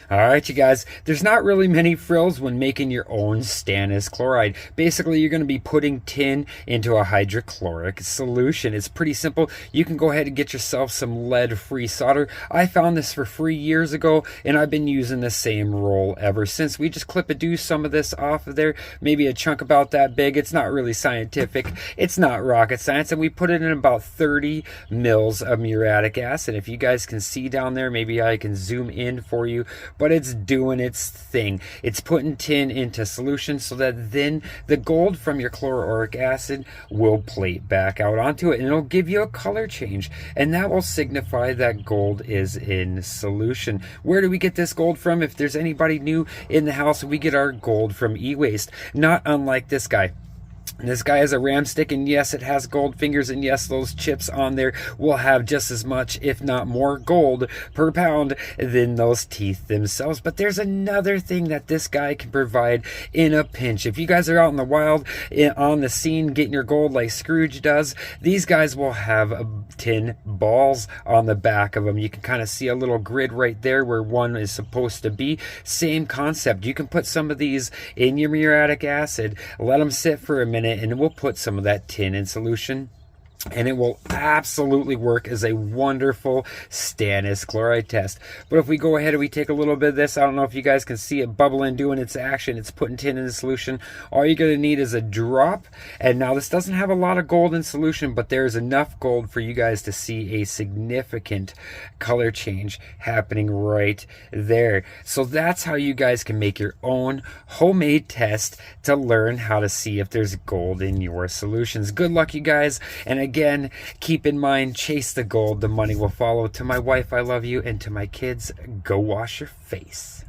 All right, you guys, there's not really many frills when making your own Stannous Chloride. Basically, you're going to be putting tin into a hydrochloric solution. It's pretty simple. You can go ahead and get yourself some lead-free solder. I found this for free years ago, and I've been using the same roll ever since. We just do some of this off of there, maybe a chunk about that big. It's not really scientific. It's not rocket science, and we put it in about 30 mils of muriatic acid. If you guys can see down there, maybe I can zoom in for you, but it's doing its thing. It's putting tin into solution so that then the gold from your chloroauric acid will plate back out onto it, and it'll give you a color change, and that will signify that gold is in solution. Where do we get this gold from? If there's anybody new in the house, we get our gold from e-waste, not unlike this guy. This guy has a ram stick, and yes, it has gold fingers, and yes, those chips on there will have just as much, if not more, gold per pound than those teeth themselves. But there's another thing that this guy can provide in a pinch. If you guys are out in the wild, on the scene, getting your gold like Scrooge does, these guys will have tin balls on the back of them. You can kind of see a little grid right there where one is supposed to be. Same concept. You can put some of these in your muriatic acid, let them sit for a minute, and we'll put some of that tin in solution, and it will absolutely work as a wonderful Stannous Chloride test. But if we go ahead and we take a little bit of this, I don't know if you guys can see it bubbling, doing its action. It's putting tin in the solution. All you're going to need is a drop. And now this doesn't have a lot of gold in solution, but there's enough gold for you guys to see a significant color change happening right there. So that's how you guys can make your own homemade test to learn how to see if there's gold in your solutions. Good luck, you guys. And again, keep in mind, chase the gold, the money will follow. To my wife, I love you, and to my kids, go wash your face.